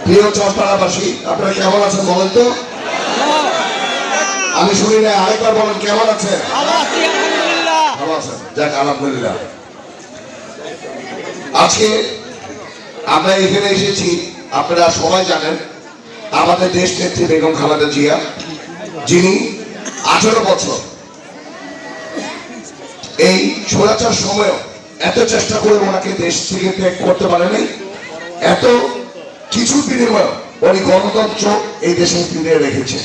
প্রিয় চরপাড়াবাসী, আপনারা কেমন আছেন বলেন তো? আমি শুনি না, আরেকবার বলেন কেমন আছেন? ভালো আছেন? যাক, আলহামদুলিল্লাহ। আজকে আমরা এখানে এসেছি, আপনারা সবাই জানেন আমাদের দেশ নেত্রী বেগম খালেদা জিয়া, যিনি 18 বছর এই স্বৈরাচার সময়ও এত চেষ্টা করে ওনাকে দেশ থেকে ত্যাগ করতে পারেনি। এত কিছু বিনিময় উনি গণতন্ত্র এই দেশে ফিরে রেখেছে।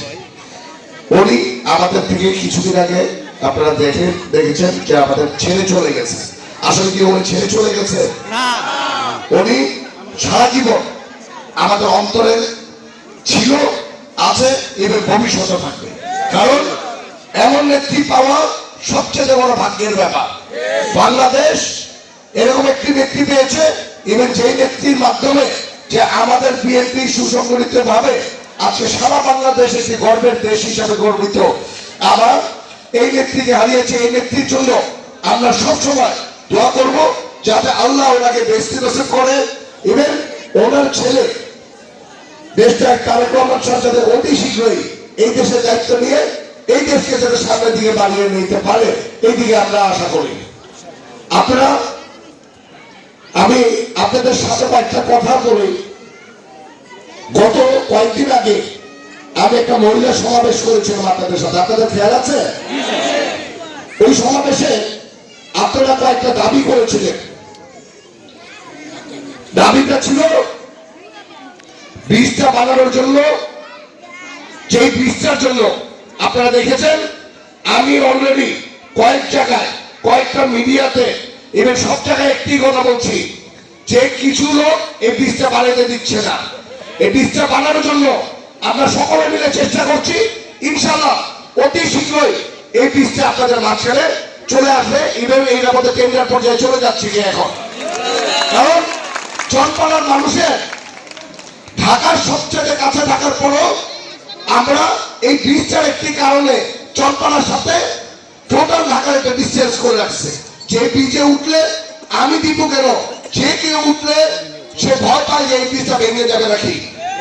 উনি আমাদের থেকে কিছুদিন আগে আপনারা দেখেছেন যে আমাদের ছেড়ে চলে গেছে। আসলে কি উনি ছেড়ে চলে গেছে? উনি সারা জীবন আমাদের অন্তরে ছিল, আছে এবং ভবিষ্যতে থাকবে। কারণ এমন নেত্রী পাওয়া সবচেয়ে বড় ভাগ্যের ব্যাপার। বাংলাদেশ এরকম একটি নেত্রী পেয়েছে, এবং যেই নেত্রীর মাধ্যমে যে আমাদের বিএনপি সুসংগঠিত ভাবে আজকে সারা বাংলাদেশ একটি গর্বের দেশ হিসাবে গর্বিত। আবার এই নেত্রীকে হারিয়েছে। এই নেত্রীর জন্য আমরা সবসময় দোয়া করব যাতে আল্লাহ ওনাকে বেস্তি নসিব করে, এবং ওনার ছেলে দেশটার তারেক রহমান যাতে অতি শীঘ্রই এই দেশের দায়িত্ব নিয়ে এই দেশকে যাতে সামনের দিকে বাড়িয়ে নিতে পারে, এই দিকে আমরা আশা করি। আমি আপনাদের সাথে একটা কথা বলি। গত কয়েকদিন আগে আমি একটা মহিলা সমাবেশ করেছিলাম আপনাদের সাথে, আপনাদের খেয়াল আছে? ওই সমাবেশে আপনারা কয়েকটা দাবি করেছিলেন। দাবিটা ছিল ব্রিজটা বানানোর জন্য। যেই ব্রিজটার জন্য আপনারা দেখেছেন আমি অলরেডি কয়েক জায়গায় কয়েকটা মিডিয়াতে এবং সব জায়গায় একটি কথা বলছি যে কিছু লোক এই ব্রিজটা বানাতে দিচ্ছে না। এই ব্রিজটা বানানোর জন্য আমরা সকলে মিলে চেষ্টা করছি। ইনশাআল্লাহ অতি শীঘ্রই এই ব্রিজটা আপনাদের মাঝখানে চলে আসবে, এবং এই আমাদের কেন্দ্রের পর্যায়ে চলে যাচ্ছে কি এখন। কারণ চরপাড়ার মানুষের ঢাকার সবচেয়ে কাছে থাকার পরও আমরা এই ব্রিজটার একটি কারণে চরপাড়ার সাথে টোটাল ঢাকার একটা ডিস্টেন্স করে রাখছে। যে ব্রিজে উঠলে আমি দিব কেন, যে কেউ উঠলে সে ভয় পায় যে এই ব্রিজটা ভেঙে যাবে নাকি।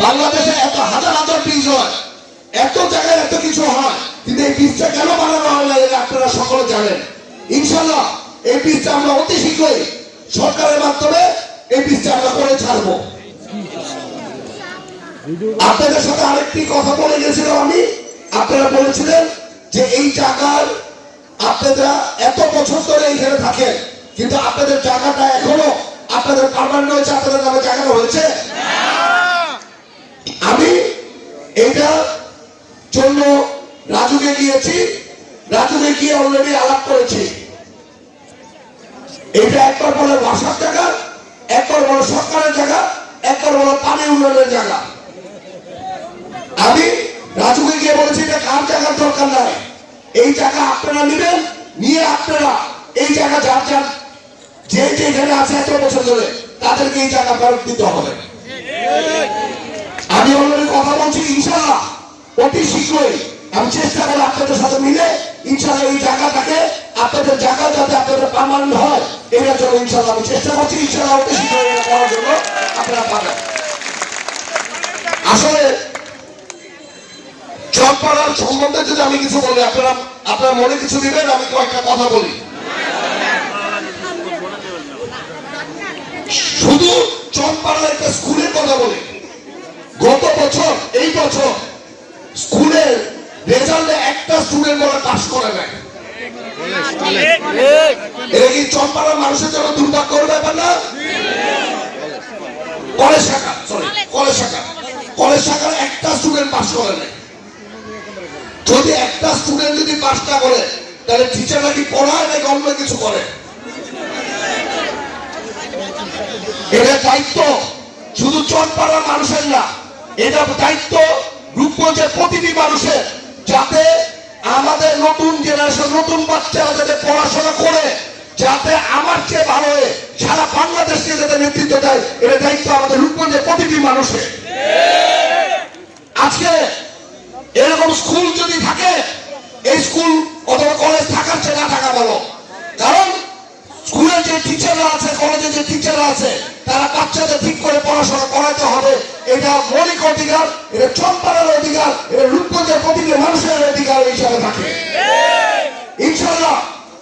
বাংলাদেশে এত হাজার হাজার ব্রিজ হয়, এত জায়গায় এত কিছু হয়, কিন্তু এই ব্রিজটা কেন বানানো হয় না এটা আপনারা সকলে জানেন। ইনশাল্লাহ এই ব্রিজটা আমরা অতি শীঘ্রই সরকারের মাধ্যমে এই ব্রিজটা আমরা করে ছাড়বো। আপনাদের সাথে আরেকটি কথা বলে গেছিলাম আমি। আপনারা বলেছিলেন যে এই জায়গার আপনারা এত বছর ধরে এখানে থাকেন, কিন্তু আপনাদের জায়গাটা এখনো আপনাদের পার্মানেন্ট হয়েছে, আপনাদের নামে জায়গাটা হয়েছে। আমি এইটার জন্য রাজুকে গিয়েছি, রাজুকে গিয়ে অলরেডি আলাপ করেছি। এটা একবার বলে ভাষার জায়গা, একবার বলে সরকারের জায়গা, একবার বলে পানি উন্নয়নের জায়গা। আমি রাজুকে গিয়ে বলেছি এটা কার জায়গার দরকার নাই, এই জায়গা আপনারা নেবেন, নিয়ে আপনারা এই জায়গা যার যার যে যেখানে আছে এত বছর ধরে তাদেরকে এই জায়গা ফেরত দিতে হবে। আমি অলরেডি কথা বলছি, ইনশাআল্লাহ অতি শীঘ্রই আমি চেষ্টা করি আপনাদের সাথে মিলে ইনশাআল্লাহ এই জায়গাটাকে আপনাদের জায়গা যাতে আপনাদের পার্মানেন্ট হয় এটার জন্য ইনশাআল্লাহ আমি চেষ্টা করছি। ইনশাআল্লাহ অতি শীঘ্রই এটা করার জন্য আপনারা পাবেন। আসলে চরপাড়ার সম্বন্ধে যদি আমি কিছু বলি, আপনারা মনে কিছু দিবেন, আমি কয়েকটা কথা বলি। শুধু চরপাড়ার একটা স্কুলের কথা বলি। গত বছর এই বছর স্কুলের রেজাল্টে একটা স্টুডেন্ট বলে পাস করে নাই। এটা কি চরপাড়ার মানুষের জন্য দুর্ভাগ্যের ব্যাপার না? কলেজ শাখার একটা স্টুডেন্ট পাস করে নাই। যদি একটা স্টুডেন্ট যদি পাস না করে তাহলে টিচার নাকি পড়ায় নাকি অন্য কিছু করে। এটা দায়িত্ব শুধু চরপাড়ার মানুষের না, এটা দায়িত্ব রূপগঞ্জের প্রতিটি মানুষের, যাতে আমাদের নতুন জেনারেশন নতুন বাচ্চারা যাতে পড়াশোনা করে যাতে আমার চেয়ে ভালো হয়ে সারা বাংলাদেশকে যাতে নেতৃত্ব দেয়, এটা দায়িত্ব আমাদের রূপগঞ্জের প্রতিটি মানুষের। আজকে এরকম স্কুল যদি থাকে, এই স্কুল অথবা কলেজ থাকার চেয়ে না থাকা ভালো। কারণ স্কুলে যে টিচাররা আছে, কলেজে যে টিচাররা আছে, তারা বাচ্চাদের ঠিক করে পড়াশোনা করাতে হবে। এটা মৌলিক অধিকার, এটা চম্পারের অধিকার, এটা রূপগঞ্জের প্রতিটি মানুষের অধিকার হিসাবে থাকে। ইনশাআল্লাহ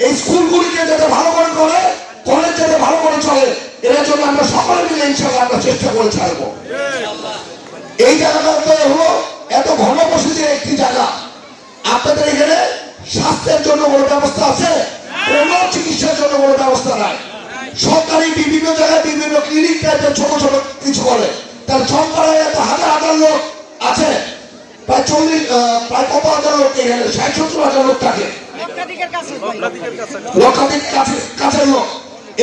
এই স্কুলগুলিকে যাতে ভালো করে করে, কলেজ যাতে ভালো করে চলে, এর জন্য আমরা সকলে মিলে ইনশাআল্লাহ আমরা চেষ্টা করে ছাড়বো। এই জায়গাটা হলো এত ঘনবসতির একটি জায়গা। আপনাদের এখানে স্বাস্থ্যের জন্য কোনো ব্যবস্থা আছে? কোন চিকিৎসার জন্য কোনো ব্যবস্থা নাই। সরকারি বিভিন্ন জায়গায় বিভিন্ন ক্লিনিক টাইপের ছোট ছোট কিছু করে। তার চম্পাড়ায় এত হাজার হাজার লোক আছে, প্রায় কত হাজার লোক, এখানে 60-70 হাজার লোক থাকে, লক্ষাধিক কাছের লোক।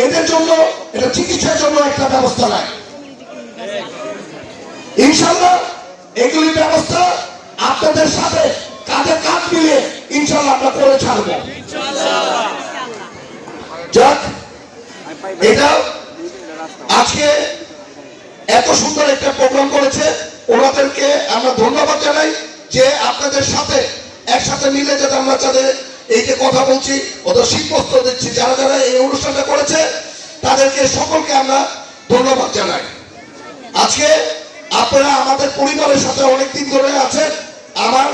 এদের জন্য এটা চিকিৎসার জন্য একটা ব্যবস্থা নাই। ইনশাআল্লাহ এগুলি ব্যবস্থা আপনাদের সাথে কাঁধে কাঁধ মিলিয়ে ইনশাআল্লাহ আমরা করে ছাড়বো। যাক, এটা আজকে এত সুন্দর একটা প্রোগ্রাম করেছে, ওনাদেরকে আমরা ধন্যবাদ জানাই যে আপনাদের সাথে একসাথে মিলে যাতে আমরা যাদের এই যে কথা বলছি, ওদের শীতবস্ত্র দিচ্ছি, যারা যারা এই অনুষ্ঠানটা করেছে তাদেরকে সকলকে আমরা ধন্যবাদ জানাই। আজকে আপনারা আমাদের পরিবারের সাথে অনেকদিন ধরে আছেন। আমার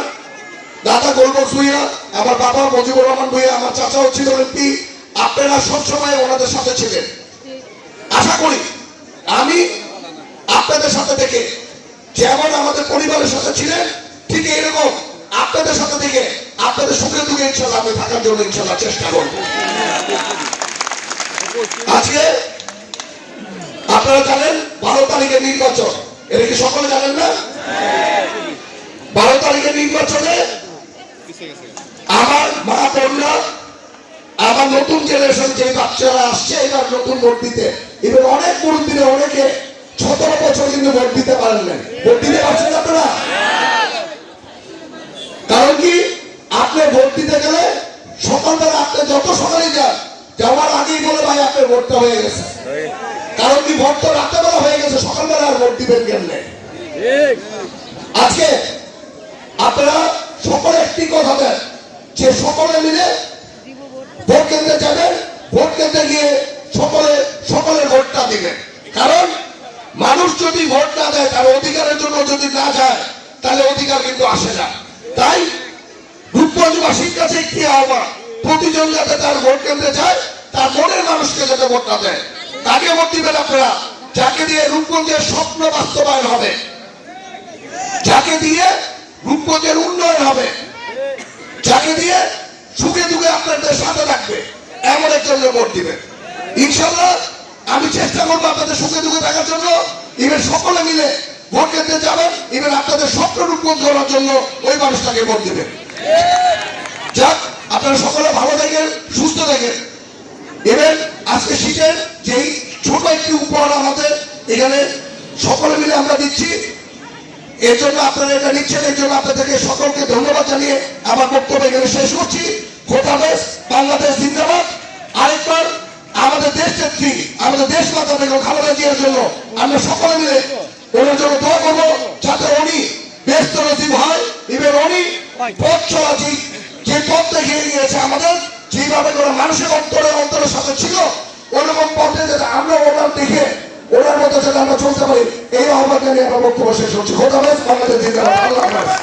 দাদা গোলবক্স ভুইয়া, আমার বাবা মজিবুর রহমান ভুইয়া, আমার চাচাও ছিল এমপি। আপনারা সবসময় ওনাদের সাথে ছিলেন। আশা করি আমি আপনাদের সাথে থেকে যেমন আমাদের পরিবারের সাথে ছিলেন, ঠিক এরকম আপনাদের সাথে থেকে আপনাদের সুখে দুঃখে ইনশাআল্লাহ আমি থাকার জন্য ইনশাআল্লাহ চেষ্টা করব। আজকে আপনারা জানেন 12 তারিখে নির্বাচন, এটা কি সকলে জানেন না? 12 তারিখের নির্বাচনে আমার মা বোনরা, আমার নতুন জেনারেশন যে বাচ্চারা আসছে এবার নতুন ভোট দিতে, এবার অনেক মুরব্বীরা অনেকে 17 বছর কিন্তু ভোট দিতে পারেন না। ভোট দিতে পারছেন আপনারা? কারণ কি, আপনি ভোট দিতে গেলে সকালবেলা আপনি যত সকালে যান, যাওয়ার আগেই বলে ভাই আপনার ভোটটা হয়ে গেছে। কারণ কি, ভোট তো রাত্রেবেলা হয়ে গেছে, সকালবেলা আর ভোট দিবেন কেমনে? আজকে আপনারা সকলে একটি কথা দেন যে সকলে মিলে ভোট কেন্দ্রে যাবেন, ভোট কেন্দ্রে গিয়ে সকলে ভোটটা দিবেন। কারণ মানুষ যদি ভোট না দেয়, তার অধিকারের জন্য যদি না যায়, তাহলে অধিকার কিন্তু আসে না। তাই রূপগঞ্জবাসীর কাছে একটি আহ্বান, প্রতিজন যাতে তার ভোট কেন্দ্রে যায়, তার মনের মানুষকে যাতে ভোট না দেয়, তাকে ভোট দিবেন আপনারা, যাকে দিয়ে রূপগঞ্জের স্বপ্ন বাস্তবায়ন হবে, যাকে দিয়ে রূপগঞ্জের উন্নয়ন হবে, যাকে দিয়ে সুখে দুঃখে আপনাদের সাথে থাকবে, এমন একজনকে ভোট দিবেন। ইনশাআল্লাহ আমি চেষ্টা করবো আপনাদের সুখে দুঃখে থাকার জন্য। এবার সকলে মিলে ভোট কেন্দ্রে যাবেন, এবার আপনাদের স্বপ্ন রূপগঞ্জ করার জন্য ওই মানুষটাকে ভোট দিবেন। যাক, আপনারা সকলে ভালো থাকেন, সুস্থ থাকেন। এবার আজকে শীতের যেই ছোট একটি উপহার আমাদের এখানে সকলে মিলে আমরা দিচ্ছি, এর জন্য আপনারা এটা নিচ্ছেন, এর জন্য আপনাদেরকে সকলকে ধন্যবাদ জানিয়ে আমার বক্তব্য এখানে শেষ করছি। খোদাফেজ, বাংলাদেশ জিন্দাবাদ। আরেকবার আমাদের দেশ নেত্রী, আমাদের দেশ মাতা বেগম খালেদা জিয়ার জন্য আমরা সকলে মিলে ওনার জন্য দোয়া করবো, যাতে উনি ব্যস্ত নসিব হয়। এবার উনি পথ চলা যে পথ দেখিয়ে গিয়েছে আমাদের, যেভাবে করে মানুষের অন্তরের সাথে ছিল, ওরকম পথে যাতে আমরা ওনার দেখে ওনার মতো যাতে আমরা চলতে পারি, এই আহ্বান নিয়ে আমরা বক্তব্য শেষ করছি। খোদাফেজ, বাংলাদেশ জিন্দাবাদ। আল্লাহ হাফেজ।